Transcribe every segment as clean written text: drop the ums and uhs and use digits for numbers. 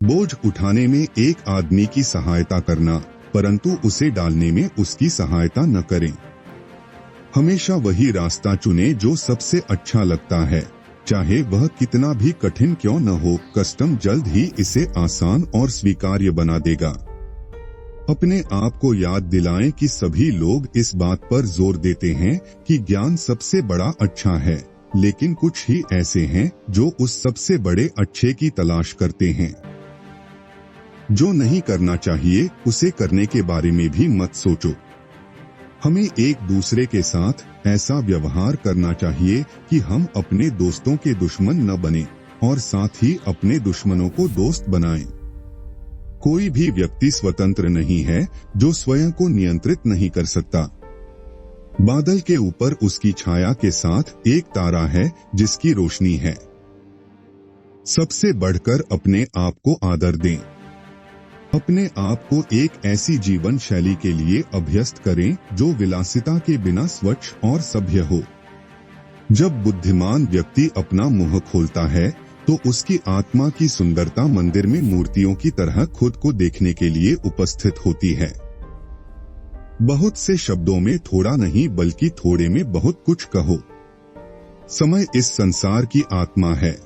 बोझ उठाने में एक आदमी की सहायता करना, परंतु उसे डालने में उसकी सहायता न करें। हमेशा वही रास्ता चुनें जो सबसे अच्छा लगता है, चाहे वह कितना भी कठिन क्यों न हो। कस्टम जल्द ही इसे आसान और स्वीकार्य बना देगा। अपने आप को याद दिलाएं कि सभी लोग इस बात पर जोर देते हैं कि ज्ञान सबसे बड़ा अच्छा है, लेकिन कुछ ही ऐसे हैं जो उस सबसे बड़े अच्छे की तलाश करते हैं। जो नहीं करना चाहिए उसे करने के बारे में भी मत सोचो। हमें एक दूसरे के साथ ऐसा व्यवहार करना चाहिए कि हम अपने दोस्तों के दुश्मन न बने और साथ ही अपने दुश्मनों को दोस्त बनाएं। कोई भी व्यक्ति स्वतंत्र नहीं है जो स्वयं को नियंत्रित नहीं कर सकता। बादल के ऊपर उसकी छाया के साथ एक तारा है जिसकी रोशनी है। सबसे बढ़कर अपने आप को आदर दें। अपने आप को एक ऐसी जीवन शैली के लिए अभ्यस्त करें जो विलासिता के बिना स्वच्छ और सभ्य हो। जब बुद्धिमान व्यक्ति अपना मुंह खोलता है तो उसकी आत्मा की सुंदरता मंदिर में मूर्तियों की तरह खुद को देखने के लिए उपस्थित होती है। बहुत से शब्दों में थोड़ा नहीं बल्कि थोड़े में बहुत कुछ कहो। समय इस संसार की आत्मा है।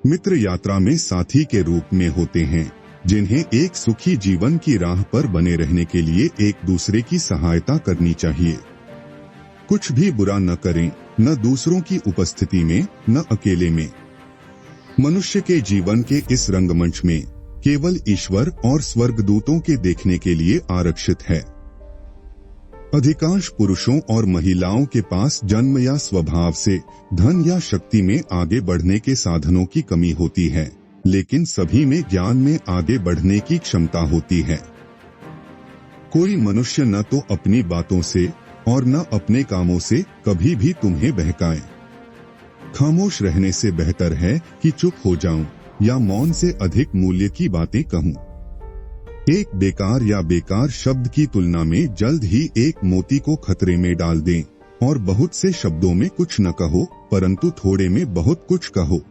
मित्र यात्रा में साथी के रूप में होते हैं जिन्हें एक सुखी जीवन की राह पर बने रहने के लिए एक दूसरे की सहायता करनी चाहिए। कुछ भी बुरा न करें, न दूसरों की उपस्थिति में न अकेले में। मनुष्य के जीवन के इस रंगमंच में केवल ईश्वर और स्वर्गदूतों के देखने के लिए आरक्षित है। अधिकांश पुरुषों और महिलाओं के पास जन्म या स्वभाव से धन या शक्ति में आगे बढ़ने के साधनों की कमी होती है, लेकिन सभी में ज्ञान में आगे बढ़ने की क्षमता होती है। कोई मनुष्य न तो अपनी बातों से और न अपने कामों से कभी भी तुम्हें बहकाए। खामोश रहने से बेहतर है कि चुप हो जाऊं या मौन से अधिक मूल्य की बातें कहूं। एक बेकार या बेकार शब्द की तुलना में जल्द ही एक मोती को खतरे में डाल दें, और बहुत से शब्दों में कुछ न कहो परंतु थोड़े में बहुत कुछ कहो।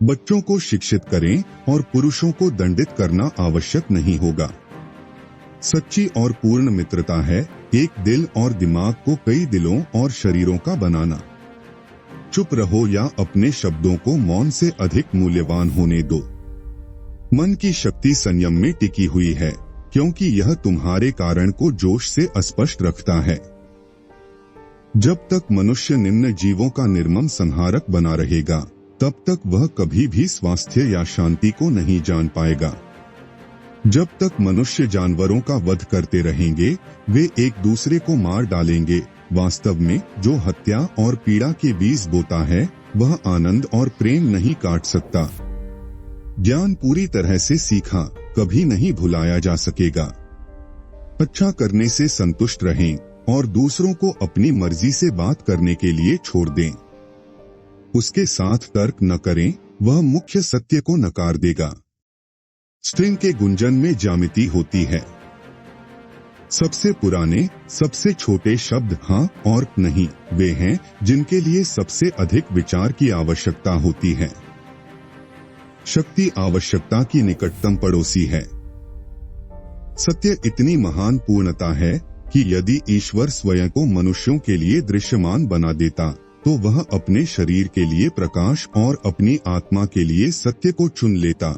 बच्चों को शिक्षित करें और पुरुषों को दंडित करना आवश्यक नहीं होगा। सच्ची और पूर्ण मित्रता है एक दिल और दिमाग को कई दिलों और शरीरों का बनाना। चुप रहो या अपने शब्दों को मौन से अधिक मूल्यवान होने दो। मन की शक्ति संयम में टिकी हुई है, क्योंकि यह तुम्हारे कारण को जोश से अस्पष्ट रखता है। जब तक मनुष्य निम्न जीवों का निर्मम संहारक बना रहेगा, तब तक वह कभी भी स्वास्थ्य या शांति को नहीं जान पाएगा। जब तक मनुष्य जानवरों का वध करते रहेंगे, वे एक दूसरे को मार डालेंगे। वास्तव में जो हत्या और पीड़ा के बीज बोता है, वह आनंद और प्रेम नहीं काट सकता। ज्ञान पूरी तरह से सीखा कभी नहीं भुलाया जा सकेगा। अच्छा करने से संतुष्ट रहें और दूसरों को अपनी मर्जी से बात करने के लिए छोड़ दें। उसके साथ तर्क न करें, वह मुख्य सत्य को नकार देगा। स्ट्रिंग के गुंजन में ज्यामिति होती है। सबसे पुराने, सबसे छोटे शब्द हाँ और नहीं वे हैं जिनके लिए सबसे अधिक विचार की आवश्यकता होती है। शक्ति आवश्यकता की निकटतम पड़ोसी है। सत्य इतनी महान पूर्णता है कि यदि ईश्वर स्वयं को मनुष्यों के लिए दृश्यमान बना देता, तो वह अपने शरीर के लिए प्रकाश और अपनी आत्मा के लिए सत्य को चुन लेता।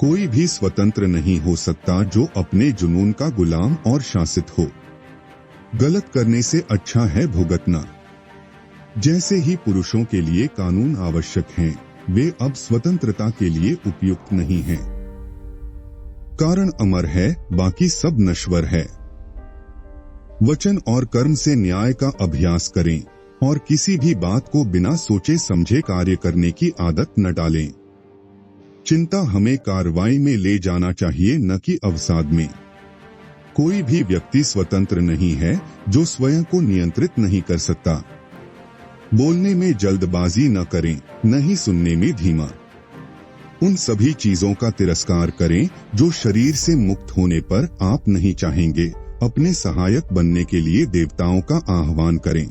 कोई भी स्वतंत्र नहीं हो सकता जो अपने जुनून का गुलाम और शासित हो। गलत करने से अच्छा है भुगतना। जैसे ही पुरुषों के लिए कानून आवश्यक हैं, वे अब स्वतंत्रता के लिए उपयुक्त नहीं हैं। कारण अमर है, बाकी सब नश्वर है। वचन और कर्म से न्याय का अभ्यास करें और किसी भी बात को बिना सोचे समझे कार्य करने की आदत न डालें। चिंता हमें कार्रवाई में ले जाना चाहिए, न कि अवसाद में। कोई भी व्यक्ति स्वतंत्र नहीं है जो स्वयं को नियंत्रित नहीं कर सकता। बोलने में जल्दबाजी न करें, न ही सुनने में धीमा। उन सभी चीजों का तिरस्कार करें जो शरीर से मुक्त होने पर आप नहीं चाहेंगे। अपने सहायक बनने के लिए देवताओं का आह्वान करें।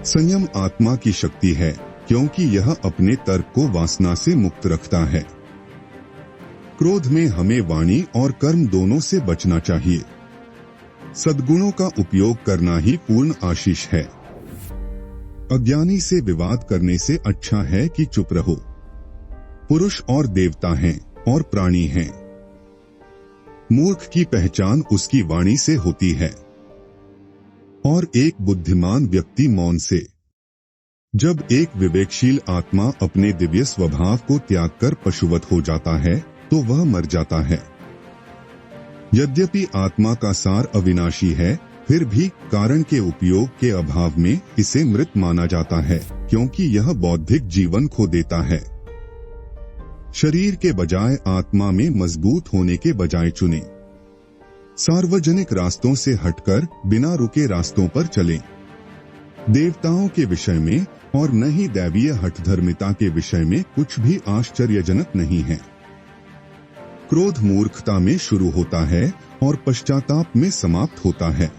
संयम आत्मा की शक्ति है, क्योंकि यह अपने तर्क को वासना से मुक्त रखता है। क्रोध में हमें वाणी और कर्म दोनों से बचना चाहिए। सद्गुणों का उपयोग करना ही पूर्ण आशीष है। अज्ञानी से विवाद करने से अच्छा है कि चुप रहो। पुरुष और देवता हैं और प्राणी हैं। मूर्ख की पहचान उसकी वाणी से होती है और एक बुद्धिमान व्यक्ति मौन से। जब एक विवेकशील आत्मा अपने दिव्य स्वभाव को त्याग कर पशुवत हो जाता है तो वह मर जाता है। यद्यपि आत्मा का सार अविनाशी है, फिर भी कारण के उपयोग के अभाव में इसे मृत माना जाता है, क्योंकि यह बौद्धिक जीवन खो देता है। शरीर के बजाय आत्मा में मजबूत होने के बजाय चुने। सार्वजनिक रास्तों से हटकर बिना रुके रास्तों पर चलें। देवताओं के विषय में और न ही दैवीय हठधर्मिता के विषय में कुछ भी आश्चर्यजनक नहीं है। क्रोध मूर्खता में शुरू होता है और पश्चाताप में समाप्त होता है।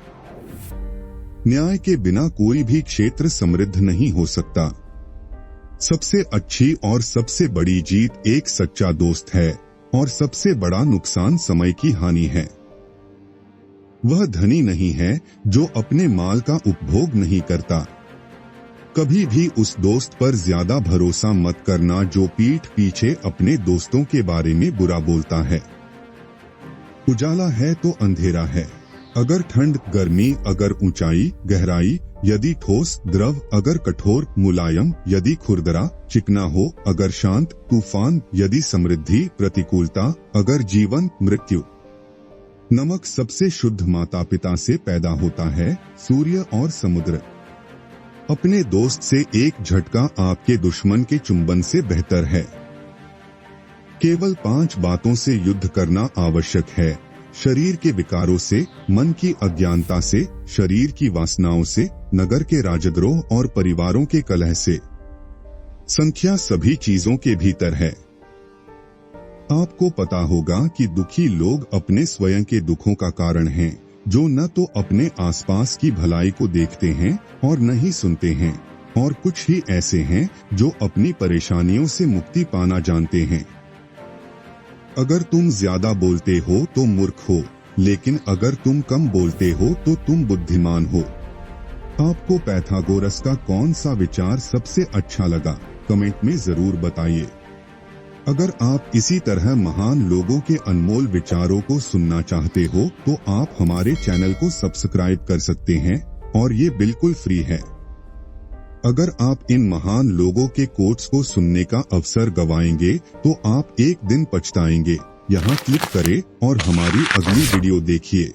न्याय के बिना कोई भी क्षेत्र समृद्ध नहीं हो सकता। सबसे अच्छी और सबसे बड़ी जीत एक सच्चा दोस्त है और सबसे बड़ा नुकसान समय की हानि है। वह धनी नहीं है जो अपने माल का उपभोग नहीं करता। कभी भी उस दोस्त पर ज्यादा भरोसा मत करना जो पीठ पीछे अपने दोस्तों के बारे में बुरा बोलता है। उजाला है तो अंधेरा है। अगर ठंड गर्मी, अगर ऊंचाई गहराई, यदि ठोस द्रव, अगर कठोर मुलायम, यदि खुरदरा चिकना हो, अगर शांत तूफान, यदि समृद्धि प्रतिकूलता, अगर जीवन मृत्यु। नमक सबसे शुद्ध माता पिता से पैदा होता है, सूर्य और समुद्र। अपने दोस्त से एक झटका आपके दुश्मन के चुंबन से बेहतर है। केवल 5 बातों से युद्ध करना आवश्यक है। शरीर के विकारों से, मन की अज्ञानता से, शरीर की वासनाओं से, नगर के राजद्रोह और परिवारों के कलह से। संख्या सभी चीजों के भीतर है। आपको पता होगा कि दुखी लोग अपने स्वयं के दुखों का कारण हैं, जो न तो अपने आसपास की भलाई को देखते हैं और न ही सुनते हैं, और कुछ ही ऐसे हैं जो अपनी परेशानियों से मुक्ति पाना जानते हैं। अगर तुम ज्यादा बोलते हो तो मूर्ख हो, लेकिन अगर तुम कम बोलते हो तो तुम बुद्धिमान हो। आपको पैथागोरस का कौन सा विचार सबसे अच्छा लगा, कमेंट में जरूर बताइए। अगर आप इसी तरह महान लोगों के अनमोल विचारों को सुनना चाहते हो तो आप हमारे चैनल को सब्सक्राइब कर सकते हैं और ये बिल्कुल फ्री है। अगर आप इन महान लोगों के कोट्स को सुनने का अवसर गवाएंगे तो आप एक दिन पछताएंगे। यहाँ क्लिक करें और हमारी अगली वीडियो देखिए।